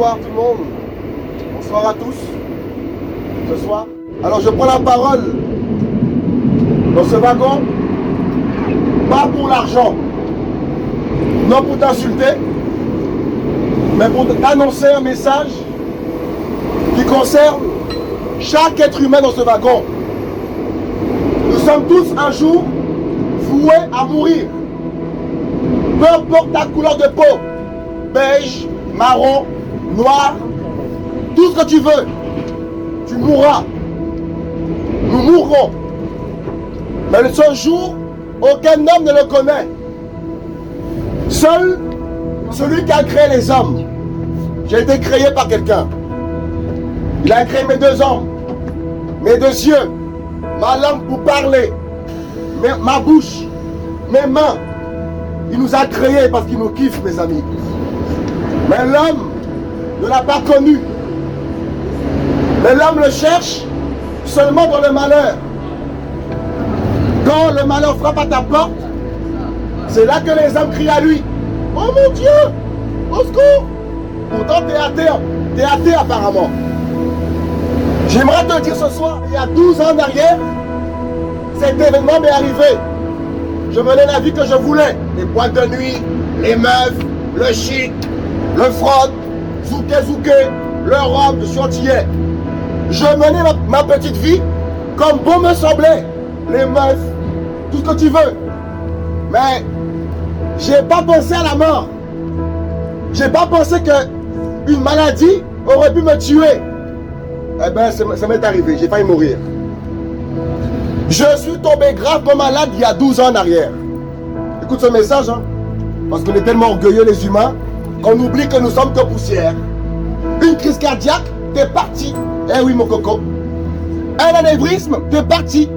Bonsoir tout le monde. Bonsoir à tous. Ce soir. Alors je prends la parole dans ce wagon, pas pour l'argent, non pour t'insulter, mais pour t'annoncer un message qui concerne chaque être humain dans ce wagon. Nous sommes tous un jour voués à mourir. Peu importe ta couleur de peau, beige, marron, noir, tout ce que tu veux, tu mourras. Nous mourrons. Mais ce jour, aucun homme ne le connaît. Seul celui qui a créé les hommes. J'ai été créé par quelqu'un. Il a créé mes deux hommes, mes deux yeux, ma langue pour parler, ma bouche, mes mains. Il nous a créés parce qu'il nous kiffe, mes amis. Mais l'homme ne l'a pas connu. Mais l'homme le cherche seulement dans le malheur. Quand le malheur frappe à ta porte, c'est là que les hommes crient à lui. Oh mon Dieu, au secours. Pourtant t'es athée apparemment. J'aimerais te dire ce soir, il y a 12 ans derrière, cet événement m'est arrivé. Je menais la vie que je voulais. Les boîtes de nuit, les meufs, le shit, le frog, zouké, le rhum, je suis antillais. Je menais ma petite vie comme bon me semblait. Les meufs, tout ce que tu veux. Mais j'ai pas pensé à la mort. J'ai pas pensé qu'une maladie aurait pu me tuer. Eh bien, ça m'est arrivé, j'ai failli mourir. Je suis tombé gravement malade il y a 12 ans en arrière. Écoute ce message, hein, parce qu'on est tellement orgueilleux les humains qu'on oublie que nous sommes que poussière. Une crise cardiaque, t'es parti. Eh oui mon coco. Un anévrisme, t'es parti.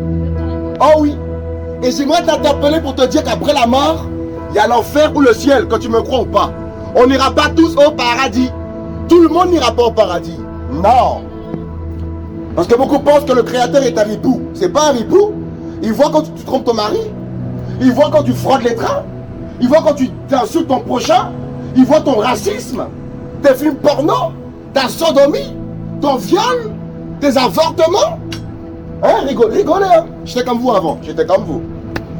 Oh oui. Et j'aimerais t'interpeller pour te dire qu'après la mort, il y a l'enfer ou le ciel, quand tu me crois ou pas. On n'ira pas tous au paradis. Tout le monde n'ira pas au paradis. Non. Parce que beaucoup pensent que le créateur est un ripou. C'est pas un ripou. Il voit quand tu trompes ton mari. Il voit quand tu fraudes les trains. Il voit quand tu insultes ton prochain. Il voit ton racisme, tes films porno, ta sodomie, ton viol, tes avortements. Hein, rigolez, hein. J'étais comme vous avant, j'étais comme vous.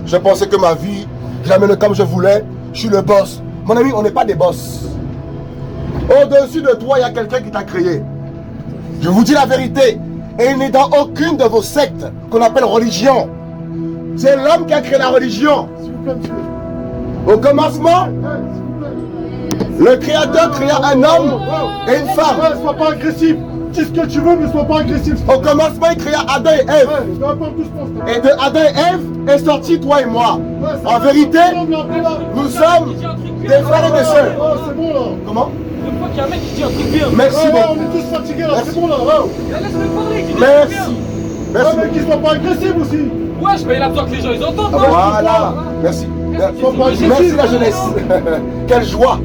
Je pensais que ma vie, je la menais comme je voulais. Je suis le boss. Mon ami, on n'est pas des boss. Au-dessus de toi, il y a quelqu'un qui t'a créé. Je vous dis la vérité. Et il n'est dans aucune de vos sectes qu'on appelle religion. C'est l'homme qui a créé la religion. S'il vous plaît, monsieur. Au commencement, le créateur créa un homme et une femme. Ouais, sois pas agressif. Dis ce que tu veux, mais sois pas agressif. Au commencement, il créa Adam et Ève. Et de Adam et Ève est sorti toi et moi. En vérité, nous sommes des frères et des sœurs. Oh, c'est bon là. Comment? Une fois qu'il y a un mec qui dit un truc bien. Merci beaucoup. On est tous fatigués là, c'est bon là. Laisse-le parler, il dit Merci. bien. Merci. Mais qu'ils soient pas agressifs aussi. Ouais, je paye la besoin que les gens ils entendent. non Voilà. Merci. Merci la jeunesse. Quelle joie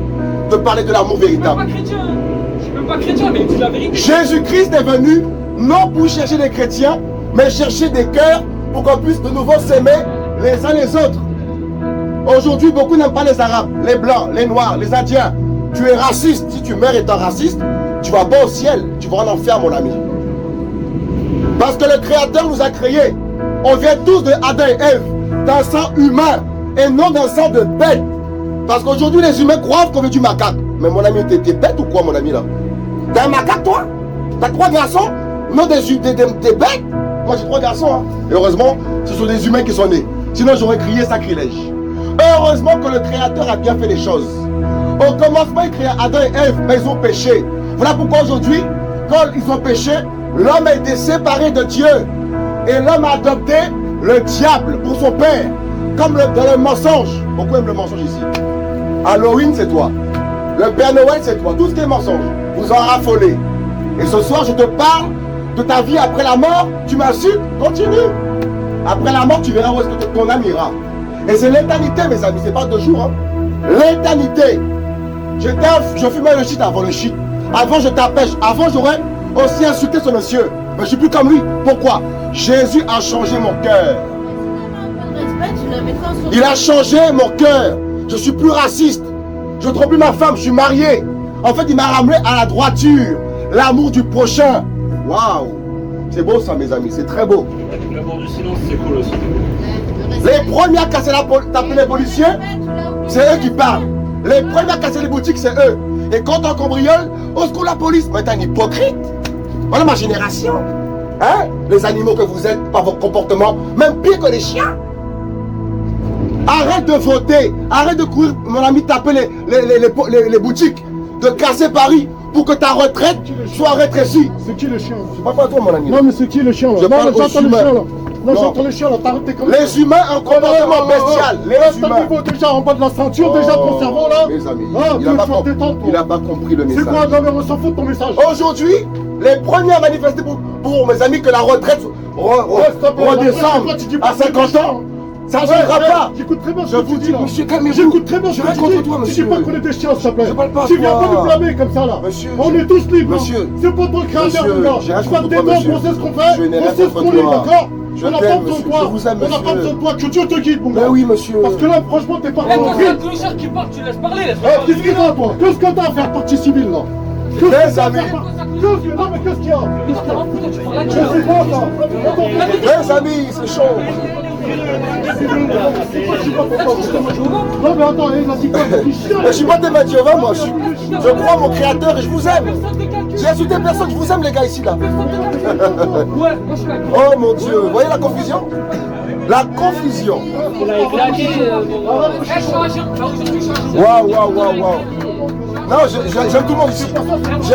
de parler de l'amour Je suis même véritable. pas chrétien. Je suis même pas chrétien, mais il dit la vérité. Jésus-Christ est venu non pour chercher des chrétiens, mais chercher des cœurs pour qu'on puisse de nouveau s'aimer les uns les autres. Aujourd'hui, beaucoup n'aiment pas les Arabes, les Blancs, les Noirs, les Indiens. Tu es raciste. Si tu meurs étant raciste, tu vas pas au ciel, tu vas en enfer, mon ami. Parce que le Créateur nous a créés. On vient tous de Adam et Ève, d'un sang humain et non d'un sang de bête. Parce qu'aujourd'hui, les humains croient qu'on veut du macaque. Mais mon ami, t'es bête ou quoi, mon ami, là? T'es un macaque, toi? T'as 3 garçons? Non, des bêtes? Moi, j'ai 3 garçons, hein. Et heureusement, ce sont des humains qui sont nés. Sinon, j'aurais crié sacrilège. Heureusement que le Créateur a bien fait les choses. Au commencement, il créa Adam et Ève, mais ils ont péché. Voilà pourquoi aujourd'hui, quand ils ont péché, l'homme a été séparé de Dieu. Et l'homme a adopté le diable pour son père. Comme dans le mensonge. Beaucoup aiment le mensonge ici. Halloween, c'est toi. Le Père Noël, c'est toi. Tout ce qui est mensonge, vous en raffolez. Et ce soir, je te parle de ta vie après la mort. Tu m'insultes, continue. Après la mort, tu verras où est-ce que ton âme ira. Et c'est l'éternité, mes amis, c'est pas 2 jours. Hein. L'éternité. Je fumais le shit avant le shit. Avant, je tapais. Avant, j'aurais aussi insulté ce monsieur. Mais je suis plus comme lui. Pourquoi? Jésus a changé mon cœur. Il a changé mon cœur. Je suis plus raciste. Je ne trompe plus ma femme, je suis marié. En fait, il m'a ramené à la droiture. L'amour du prochain. Waouh. C'est beau ça, mes amis. C'est très beau. L'amour du silence, c'est cool aussi. Les premiers à casser taper les policiers, c'est eux qui parlent. Les premiers à casser les boutiques, c'est eux. Et quand on cambriole, au secours la police. Mais t'es un hypocrite. Voilà ma génération. Hein? Les animaux que vous êtes par vos comportements, même pire que les chiens. Arrête de voter. Arrête de courir, mon ami, taper les boutiques. De casser Paris pour que ta retraite soit rétrécie. C'est qui le chien? Je parle pas à toi, mon ami. Non, mais c'est qui le chien là? Je parle aux j'entends le humains. chien là. Non, Non. j'entends le chien là. T'arrêtes tes conneries. Les humains ont un comportement bestial. Les T'as humains. niveau déjà en bas de la ceinture, déjà ton cerveau là. Mes amis, Ah, il n'a pas, pas compris le C'est message. quoi? Non, mais on s'en fout de ton message. Aujourd'hui, les premiers à manifester pour mes amis que la retraite redescende à 50 ans, ça ne changera pas. J'écoute très bien ce Je que vous tu dis, dis là. monsieur, calmez-vous. J'écoute très bien ce Je que reste tu contre dis. toi, Tu monsieur. dis pas qu'on est des chiens, s'il te plaît. Je parle pas à Tu viens toi. pas nous blâmer comme ça là. Monsieur, On est tous libres. monsieur. C'est pas toi le créateur, Monsieur, mon gars. j'ai rien Je tape contre des toi, dents, monsieur. on sait ce qu'on fait. Je n'ai On rien sait ce contre qu'on est, toi. d'accord? Je On n'a t'aime, pas besoin de monsieur. toi. Je vous aime, On n'a pas monsieur. besoin de toi. Que Dieu te guide, mon gars. Ben oui, monsieur. Parce que là, franchement, t'es pas Eh, toi, c'est un tranquille. clochard qui parle, tu laisses parler, laisse Eh, qu'est-ce qu'il y a, toi? Qu'est-ce que t'as à faire, partie civile, là? Qu'est-ce que Les t'as à amis. faire? Non, mais qu'est-ce qu'il y a? Tu prends la Je gueule. sais pas, ça. Les amis, c'est chaud. Non, mais attends, il a dit quoi? Il dit chien. Je suis pas des Jéhovah, moi. Je crois en mon créateur et je vous aime. Personne te calcule. J'ai insulté personne, je vous aime, les gars, ici, là. Personne te calcule. Ouais, moi je suis d'accord. Oh mon Dieu, vous voyez la confusion? La confusion. Eh, je suis agent. Là, aujourd'hui, je suis agent. Waouh. Non, j'aime tout le monde ici. J'ai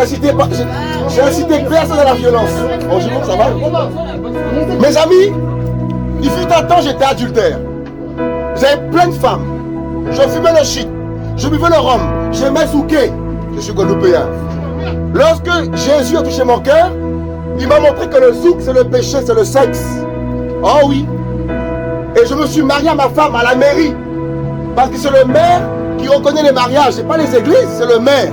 incité personne à la violence. Bonjour, ça va? Mes amis, il fut un temps, j'étais adultère. J'avais plein de femmes. Je fumais le shit. Je buvais le rhum. J'aimais souquer. Je suis guadeloupéen. Lorsque Jésus a touché mon cœur, il m'a montré que le zouk, c'est le péché, c'est le sexe. Oh oui. Et je me suis marié à ma femme à la mairie. Parce que c'est le maire qui reconnaît les mariages. C'est pas les églises, c'est le maire.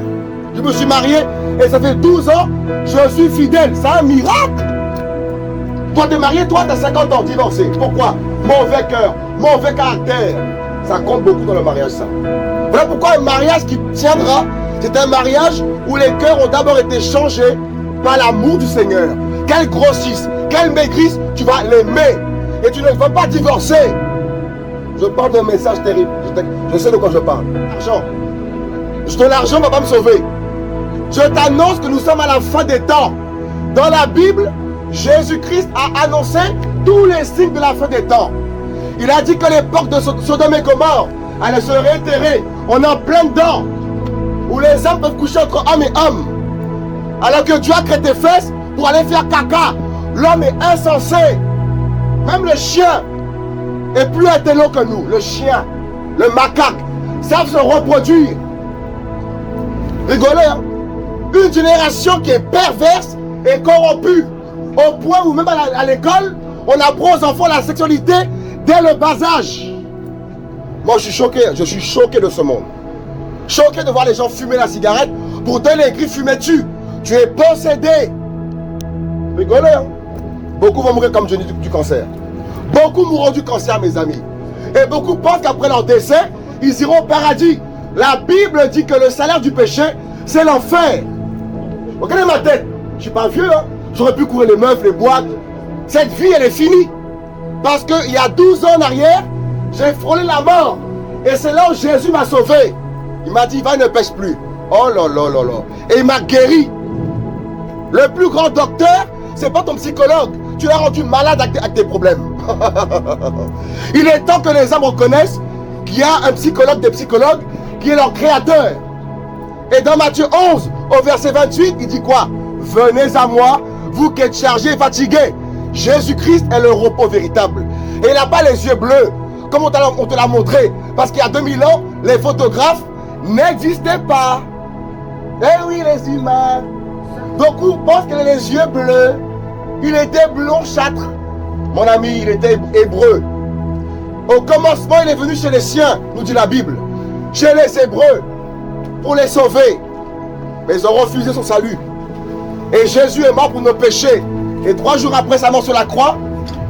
Je me suis marié et ça fait 12 ans, je suis fidèle. C'est un miracle. Toi, t'es marié, toi, t'as 50 ans, divorcé. Pourquoi? Mauvais cœur, mauvais caractère. Ça compte beaucoup dans le mariage, ça. Voilà pourquoi un mariage qui tiendra, c'est un mariage où les cœurs ont d'abord été changés par l'amour du Seigneur. Qu'elle grossisse, qu'elle maigrisse, tu vas l'aimer. Et tu ne vas pas divorcer. Je parle d'un message terrible. Je sais de quoi je parle. L'argent. L'argent ne va pas me sauver. Je t'annonce que nous sommes à la fin des temps. Dans la Bible, Jésus-Christ a annoncé tous les signes de la fin des temps. Il a dit que l'époque de Sodome et Gomorrhe allait se réitérer. On est en plein dedans. Où les hommes peuvent coucher entre hommes et hommes. Alors que Dieu a créé tes fesses pour aller faire caca. L'homme est insensé. Même le chien est plus intelligent que nous. Le chien, le macaque, savent se reproduire. Rigolez, hein? Une génération qui est perverse et corrompue. Au point où même à l'école, on apprend aux enfants la sexualité dès le bas âge. Moi je suis choqué de ce monde. Choqué de voir les gens fumer la cigarette. Pour donner les griffes, fumer dessus. Tu es possédé. Rigolez, hein? Beaucoup vont mourir comme Johnny du cancer. Beaucoup mourront du cancer, mes amis. Et beaucoup pensent qu'après leur décès, ils iront au paradis. La Bible dit que le salaire du péché, c'est l'enfer. Regardez ma tête. Je ne suis pas vieux, hein. J'aurais pu courir les meufs, les boîtes. Cette vie, elle est finie. Parce qu'il y a 12 ans en arrière, j'ai frôlé la mort. Et c'est là où Jésus m'a sauvé. Il m'a dit, va, ne pêche plus. Oh là là là là. Et il m'a guéri. Le plus grand docteur, c'est pas ton psychologue. Tu l'as rendu malade avec tes problèmes. Il est temps que les hommes reconnaissent qu'il y a un psychologue des psychologues qui est leur créateur. Et dans Matthieu 11, au verset 28, il dit quoi? Venez à moi, vous qui êtes chargés et fatigués. Jésus-Christ est le repos véritable. Et il n'a pas les yeux bleus, comme on te l'a montré. Parce qu'il y a 2000 ans, les photographes n'existaient pas. Eh oui, les humains. Beaucoup pensent qu'il a les yeux bleus. Il était blonchâtre. Mon ami, il était hébreu. Au commencement, il est venu chez les siens, nous dit la Bible. Chez les Hébreux, pour les sauver. Mais ils ont refusé son salut. Et Jésus est mort pour nos péchés. Et 3 jours après sa mort sur la croix,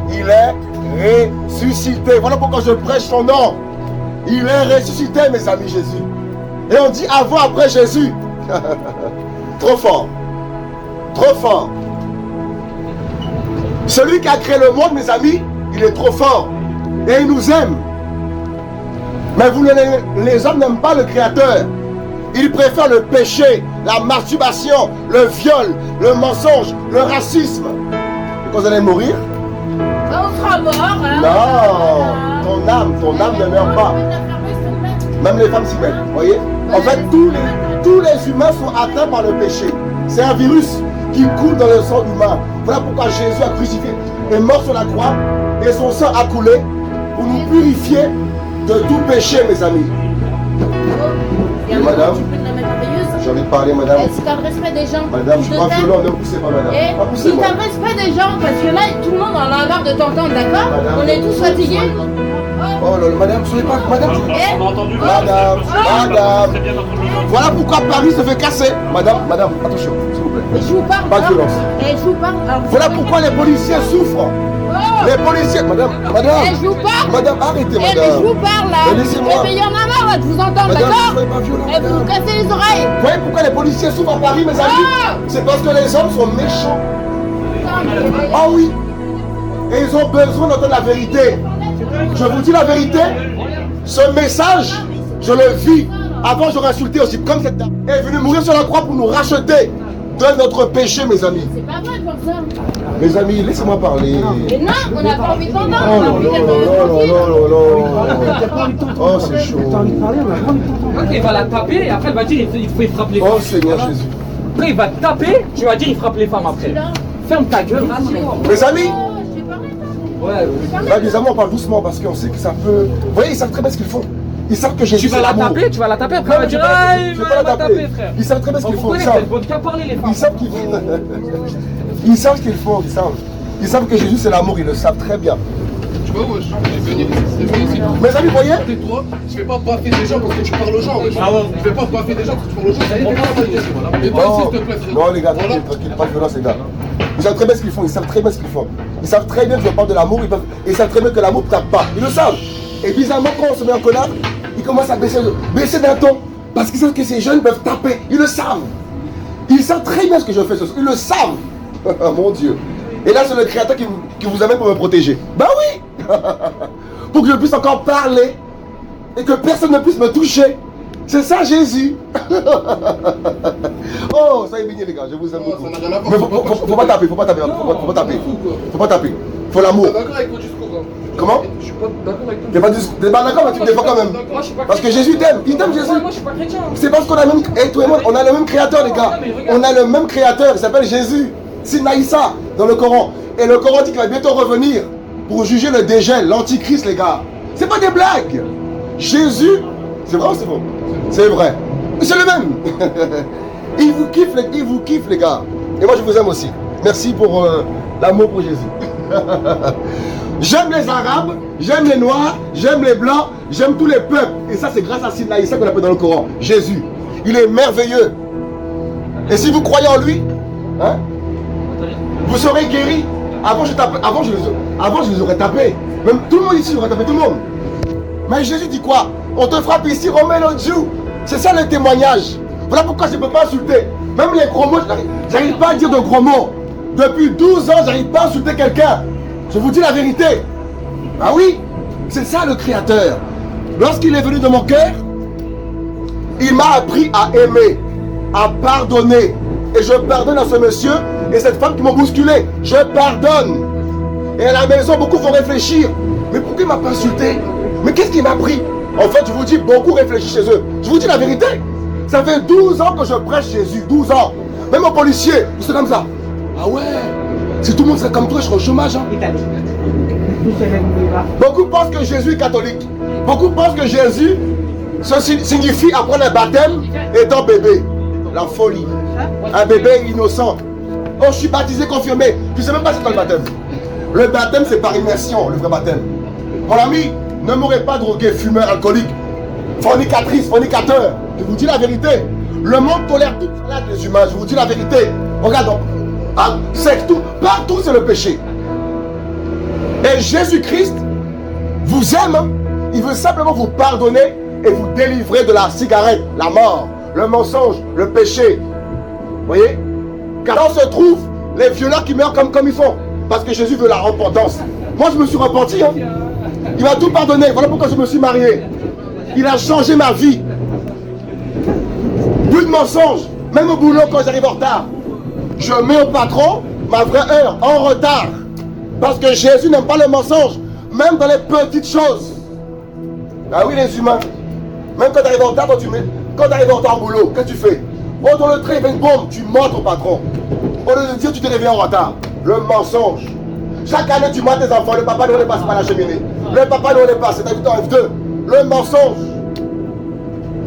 il est ressuscité. Voilà pourquoi je prêche son nom. Il est ressuscité, mes amis, Jésus. Et on dit avant, après Jésus. Trop fort. Trop fort. Celui qui a créé le monde, mes amis, il est trop fort. Et il nous aime. Mais les hommes n'aiment pas le Créateur. Ils préfèrent le péché, la masturbation, le viol, le mensonge, le racisme. Et quand vous allez mourir, on sera mort. Hein. Non, ton âme ne meurt pas. Même les femmes s'y mettent. Vous voyez? En fait, tous les humains sont atteints par le péché. C'est un virus qui coule dans le sang humain. Voilà pourquoi Jésus a crucifié, est mort sur la croix et son sang a coulé pour nous purifier de tout péché, mes amis. Et madame, tu peux te la mettre merveilleuse. J'ai envie de parler, madame. Si t'as le respect des gens. Madame, je suis pas violent, ne poussez pas, madame. Pas poussez, Si t'as le respect des gens, parce que là, tout le monde en a marre de t'entendre, d'accord? On est tous fatigués. Oh là là, madame, soyez pas. Madame, On a entendu. madame. Voilà pourquoi Paris se fait casser. Madame, attention, s'il vous plaît. Et je vous parle. Pas de violence. Et je vous parle. Voilà pourquoi les policiers souffrent. Les policiers, madame. Et je vous parle. Madame, arrêtez, Eh mais madame. je vous parle là. Mais laissez-moi. Eh mais il y en a marre là de vous entendre, Madame, d'accord? soyez pas violent, Et vous vous madame. cassez les oreilles. Vous voyez pourquoi les policiers souffrent à Paris, mes amis? C'est parce que les hommes sont méchants. Ah oui. Et ils ont besoin d'entendre la vérité. Je vous dis la vérité. Ce message, je le vis. Avant, j'aurais insulté aussi, comme cette dame. Elle est venue mourir sur la croix pour nous racheter de notre péché, mes amis. C'est pas vrai comme ça. Mes amis, laissez-moi parler. Mais non, on n'a pas envie de t'entendre. Oh On a là envie là d'être là là tranquille. là là. Oh, c'est chaud. Ok, il va la taper et après il va dire il frappe les femmes. Oh, Seigneur Jésus. Après il va te taper, tu vas dire il frappe les femmes après. Ferme ta gueule. Mes amis, J'ai parlé de Ouais. là, les amis, on parle doucement parce qu'on sait que ça peut. Vous voyez, ils savent très bien ce qu'ils font. Ils savent que Jésus, Tu vas c'est la l'amour. taper, après Non, elle va mais dire je ah vais il pas la m'a taper. tapé frère. Ils savent très bien ce Vous qu'ils font. Ils connaissez, savent. elles vont qu'à parler les femmes. Ils savent qu'ils font. Ils savent ce qu'ils font. Ils savent que Jésus, c'est l'amour. Ils le savent très bien. Tu vois, wesh, c'est venu ici. Mes amis, vous voyez? Tais-toi, je vais pas baffer des gens parce que tu parles aux gens, wesh. Ah ouais. Je vais pas baffer des gens parce que tu parles aux gens. Et toi, Non, s'il te plaît, frère. non, les gars, Voilà. tranquille, pas de violence, les gars. Ils savent très bien ce qu'ils font, ils savent très bien ce qu'ils font. Ils savent très bien que je parle de l'amour, ils savent très bien que l'amour ne tape pas. Ils le savent. Et bizarrement, quand on se met en colère, ils commencent à baisser d'un ton. Parce qu'ils savent que ces jeunes peuvent taper. Ils le savent. Ils savent très bien ce que je fais ce soir. Ils le savent. Mon Dieu. Et là, c'est le Créateur qui vous amène pour me protéger. Ben oui. Pour que je puisse encore parler et que personne ne puisse me toucher. C'est ça Jésus. Oh, soyez bénis les gars, je vous aime beaucoup. Ça n'a rien à voir. Mais faut pas taper, faut pas taper, faut pas taper. Faut pas taper. Faut l'amour. Je suis pas d'accord avec ton discours. Hein. Comment? Je suis pas d'accord avec ton T'es pas d'accord, mais tu me défends quand même. Moi je suis pas Parce que chrétien. Jésus t'aime, il t'aime Jésus. Moi je suis pas chrétien. C'est parce qu'on a le même, et toi et moi, on a le même créateur les gars. On a le même créateur, il s'appelle Jésus. Sinaïssa dans le Coran. Et le Coran dit qu'il va bientôt revenir pour juger le dégel, l'antichrist les gars. C'est pas des blagues. Jésus, c'est vrai ou c'est faux? C'est vrai. C'est le même. Il vous kiffe les gars. Et moi je vous aime aussi. Merci pour l'amour pour Jésus. J'aime les Arabes, j'aime les Noirs, j'aime les Blancs, j'aime tous les peuples. Et ça c'est grâce à Sinaïssa qu'on appelle dans le Coran. Jésus. Il est merveilleux. Et si vous croyez en lui, hein, vous serez guéris. Avant je les aurais tapés. Même tout le monde ici aurait tapé tout le monde. Mais Jésus dit quoi? On te frappe ici, remets l'autre joue. C'est ça le témoignage. Voilà pourquoi je ne peux pas insulter. Même les gros mots, j'arrive pas à dire de gros mots. Depuis 12 ans, j'arrive pas à insulter quelqu'un. Je vous dis la vérité. Ah oui, c'est ça le Créateur. Lorsqu'il est venu dans mon cœur, il m'a appris à aimer, à pardonner. Et je pardonne à ce monsieur et cette femme qui m'ont bousculé. Je pardonne. Et à la maison, beaucoup vont réfléchir. Mais pourquoi il ne m'a pas insulté? Mais qu'est-ce qu'il m'a pris? En fait, je vous dis, beaucoup réfléchissent chez eux. Je vous dis la vérité. Ça fait 12 ans que je prêche Jésus. 12 ans. Même aux policiers, ils sont comme ça. Ah ouais. Si tout le monde serait comme toi, je serais au chômage. Hein. Beaucoup pensent que Jésus est catholique. Beaucoup pensent que Jésus, ça signifie après le baptême étant bébé. La folie. Un bébé innocent. Oh, je suis baptisé, confirmé. Tu sais même pas c'est quoi le baptême. Le baptême, c'est par immersion, le vrai baptême. Mon ami, ne m'aurez pas drogué, fumeur, alcoolique, fornicatrice, fornicateur. Je vous dis la vérité. Le monde tolère toute salade des humains. Je vous dis la vérité. Regarde donc. Ah, c'est tout. Partout, c'est le péché. Et Jésus-Christ vous aime. Il veut simplement vous pardonner et vous délivrer de la cigarette, la mort, le mensonge, le péché. Vous voyez? Car là, on se trouve les violeurs qui meurent comme ils font. Parce que Jésus veut la repentance. Moi, je me suis repenti. Hein. Il m'a tout pardonné. Voilà pourquoi je me suis marié. Il a changé ma vie. Plus de mensonges. Même au boulot, quand j'arrive en retard, je mets au patron ma vraie heure en retard. Parce que Jésus n'aime pas le mensonge. Même dans les petites choses. Ah oui, les humains. Même quand tu arrives en retard, quand tu arrives en retard au boulot, qu'est-ce que tu fais? Oh, dans le train, il y a une bombe, tu montes au patron. Au lieu de dire, tu te réveilles en retard. Le mensonge. Chaque année, tu montes tes enfants, le papa ne les passe pas la cheminée. Le papa ne les passe, c'est dans F2. Le mensonge.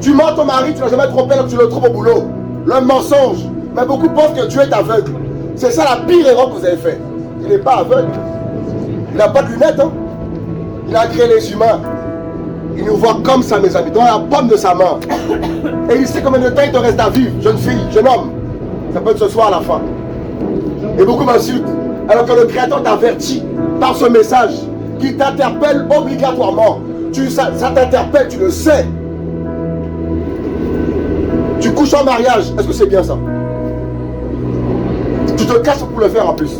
Tu montes ton mari, tu n'as jamais trompé, donc tu le trouves au boulot. Le mensonge. Mais beaucoup pensent que Dieu est aveugle. C'est ça la pire erreur que vous avez faite. Il n'est pas aveugle. Il n'a pas de lunettes. Hein. Il a créé les humains. Il nous voit comme ça, mes amis, dans la paume de sa main. Et il sait combien de temps il te reste à vivre, jeune fille, jeune homme. Ça peut être ce soir à la fin. Et beaucoup m'insultent. Alors que le Créateur t'avertit par ce message qui t'interpelle obligatoirement. Ça t'interpelle, tu le sais. Tu couches en mariage, est-ce que c'est bien ça? Tu te casses pour le faire en plus.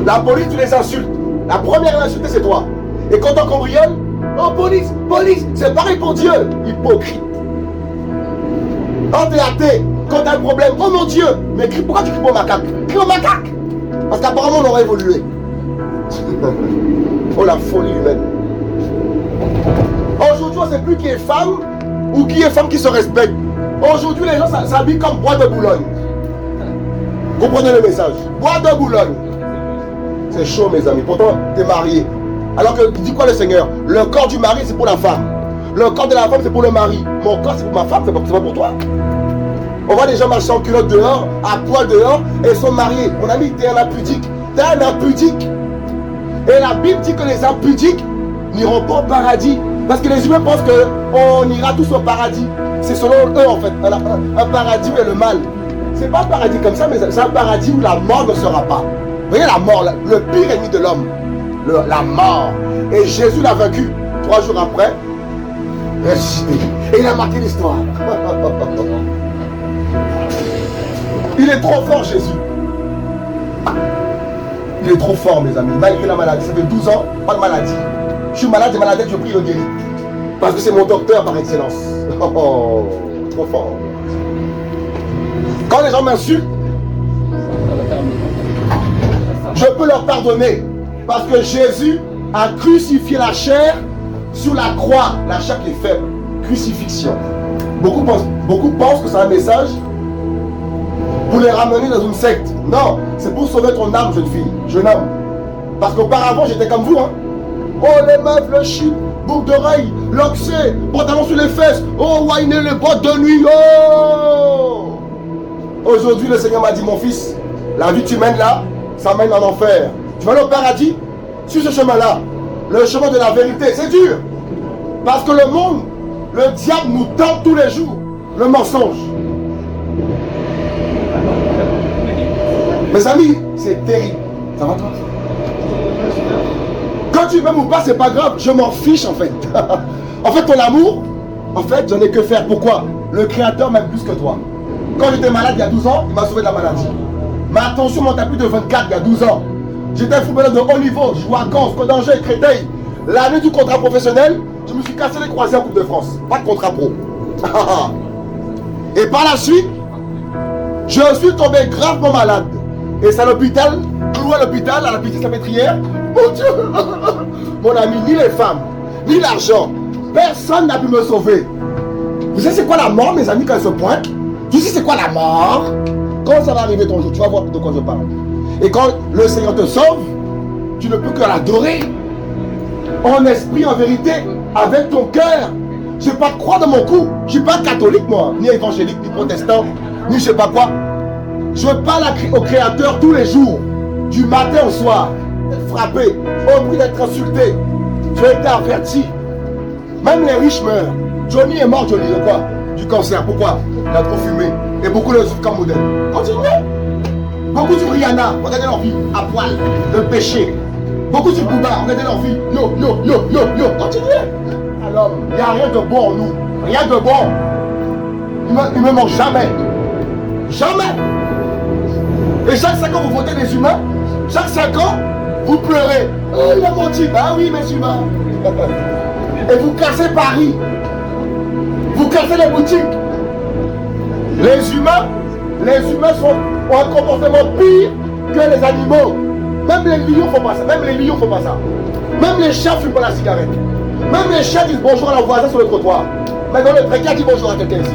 La police, tu les insultes. La première à insulter, c'est toi. Et quand on cambriole, oh police, police, c'est pareil pour Dieu. Hypocrite. Quand t'es athée, quand t'as un problème, oh mon Dieu, mais pourquoi tu cries au macaque? Crie au macaque. Parce qu'apparemment on aurait évolué. Oh la folie humaine. Aujourd'hui on ne sait plus qui est femme ou qui est femme qui se respecte. Aujourd'hui les gens s'habillent comme bois de Boulogne. Comprenez le message. Bois de Boulogne. C'est chaud mes amis, pourtant t'es marié. Alors que dit quoi le Seigneur? Le corps du mari c'est pour la femme. Le corps de la femme c'est pour le mari. Mon corps c'est pour ma femme, c'est pas pour toi. On voit des gens marcher en culotte dehors, à poil dehors, et ils sont mariés. Mon ami, t'es un impudique. T'es un impudique. Et la Bible dit que les impudiques n'iront pas au paradis. Parce que les humains pensent qu'on ira tous au paradis. C'est selon eux en fait. Un paradis où il y a le mal. C'est pas un paradis comme ça, mais c'est un paradis où la mort ne sera pas. Vous voyez la mort, le pire ennemi de l'homme. La mort. Et Jésus l'a vaincu 3 jours après. Et il a marqué l'histoire. Il est trop fort Jésus. Il est trop fort mes amis. Malgré la maladie, ça fait 12 ans, pas de maladie. Je suis malade, j'ai maladie, je prie, le guérit. Parce que c'est mon docteur par excellence. Oh, trop fort. Quand les gens m'insultent, je peux leur pardonner. Parce que Jésus a crucifié la chair sur la croix. La chair qui est faible. Crucifixion. Beaucoup pensent que c'est un message pour les ramener dans une secte. Non, c'est pour sauver ton âme, jeune fille, jeune homme. Parce qu'auparavant, j'étais comme vous. Hein. Oh, les meufs, le chip, boucle d'oreille, l'oxé, pantalon sur les fesses. Oh, whiner les bottes de nuit. Oh! Aujourd'hui, le Seigneur m'a dit, mon fils, la vie que tu mènes là, ça mène en enfer. Tu vas aller au paradis, sur ce chemin-là. Le chemin de la vérité, c'est dur. Parce que le monde, le diable nous tente tous les jours. Le mensonge. Mes amis, c'est terrible. Ça va toi? Quand tu m'aimes ou pas, c'est pas grave. Je m'en fiche en fait. En fait, ton amour, en fait, j'en ai que faire. Pourquoi? Le Créateur m'aime plus que toi. Quand j'étais malade il y a 12 ans, il m'a sauvé de la maladie. Ma tension montait à plus de 24 il y a 12 ans. J'étais un footballeur de haut niveau. Je jouais à Caen, Codanger, Créteil. L'année du contrat professionnel, je me suis cassé les croisés en Coupe de France. Pas de contrat pro. Et par la suite, je suis tombé gravement malade. Et c'est à l'hôpital, cloué à l'hôpital, à la petite salpêtrière. Mon Dieu! Mon ami, ni les femmes, ni l'argent, personne n'a pu me sauver. Vous savez c'est quoi la mort, mes amis, quand elle se pointe? Tu sais c'est quoi la mort? Quand ça va arriver ton jour, tu vas voir de quoi je parle. Et quand le Seigneur te sauve, tu ne peux que l'adorer. En esprit, en vérité, avec ton cœur. Je n'ai pas de croix dans mon cou. Je ne suis pas catholique, moi, ni évangélique, ni protestant, ni je ne sais pas quoi. Je parle au Créateur tous les jours, du matin au soir, d'être frappé, au prix d'être insulté. Tu as été averti. Même les riches meurent. Johnny est mort, Johnny, de quoi? Du cancer. Pourquoi? Il a trop fumé. Et beaucoup le suivent comme modèle. Continuez. Beaucoup sur Rihanna, regardez leur vie, à poil, le péché. Beaucoup sur Bouba, regardez leur vie, yo. Continuez. Alors, il n'y a rien de bon en nous. Rien de bon. Il me ment jamais. Jamais. Et chaque 5 ans, vous votez les humains. Chaque 5 ans, vous pleurez. Oh, il a menti. Ah oui, mes humains. Et vous cassez Paris. Vous cassez les boutiques. Les humains ont un comportement pire que les animaux. Même les lions font pas ça. Même les lions font pas ça. Même les chats fument pas la cigarette. Même les chats disent bonjour à leur voisin sur le trottoir. Mais dans le train, qui a dit bonjour à quelqu'un ici?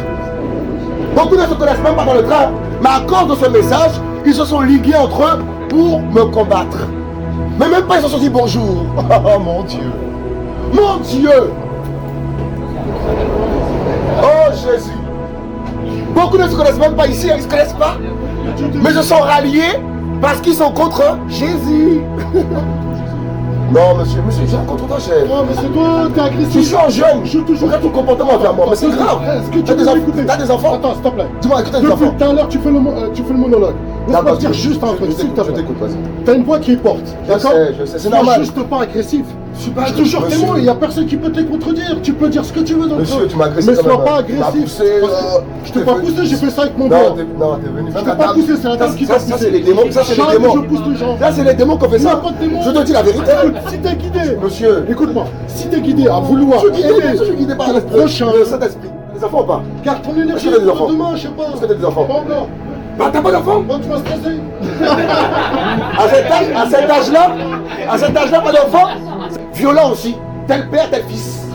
Beaucoup ne se connaissent même pas dans le train. Mais à cause de ce message, ils se sont ligués entre eux pour me combattre. Mais même pas ils se sont dit bonjour. Oh mon Dieu. Mon Dieu. Oh Jésus. Beaucoup ne se connaissent même pas ici, ils ne se connaissent pas. Mais se sont ralliés parce qu'ils sont contre Jésus. Non, monsieur, j'ai un contre toi, chef. Non, mais c'est toi, t'es agressif. Je suis un jeune. Regarde ton comportement envers moi, mais c'est grave. Est-ce que tu peux m'écouter? T'as des enfants? Attends, s'il te plaît. Dis-moi, écoute, t'as des Depuis enfants? tout à l'heure, tu fais le monologue. Laisse-moi te dire juste un truc, s'il te Je plaît. t'écoute, vas-y. T'as une voix qui porte, d'accord? Je sais, c'est Sois normal. juste pas agressif. Je suis pas Je te jure, agressif, tes mots, monsieur. il n'y a personne qui peut te les contredire. Tu peux dire ce que tu veux dans le Monsieur, train. tu m'as agressé Mais quand sois même. pas Tu m'as agressif. poussé, Parce que je t'ai pas poussé, j'ai fait ça avec mon Non, doigt. t'es venu. Je t'ai pas poussé, c'est la dame qui t'a poussé. Ça, c'est les démons. Ça, c'est les Jamais démons. je pousse les gens. Là, c'est les démons qui ont fait Non, ça. pas de démons. Je te dis la vérité. Écoute, si t'es guidé, Monsieur. écoute-moi, si t'es guidé à vouloir Je suis guidé aider par ton le prochain, Saint-Esprit. Les enfants ou pas? garde ton énergie Est-ce que t'as des enfants? pour demain, je sais pas. Est-ce que t'as des enfants? Pas encore. Bah, t'as pas d'enfants? Bon, tu vas stresser. À cet âge-là, pas d'enfants. Violent aussi. Tel père, tel fils.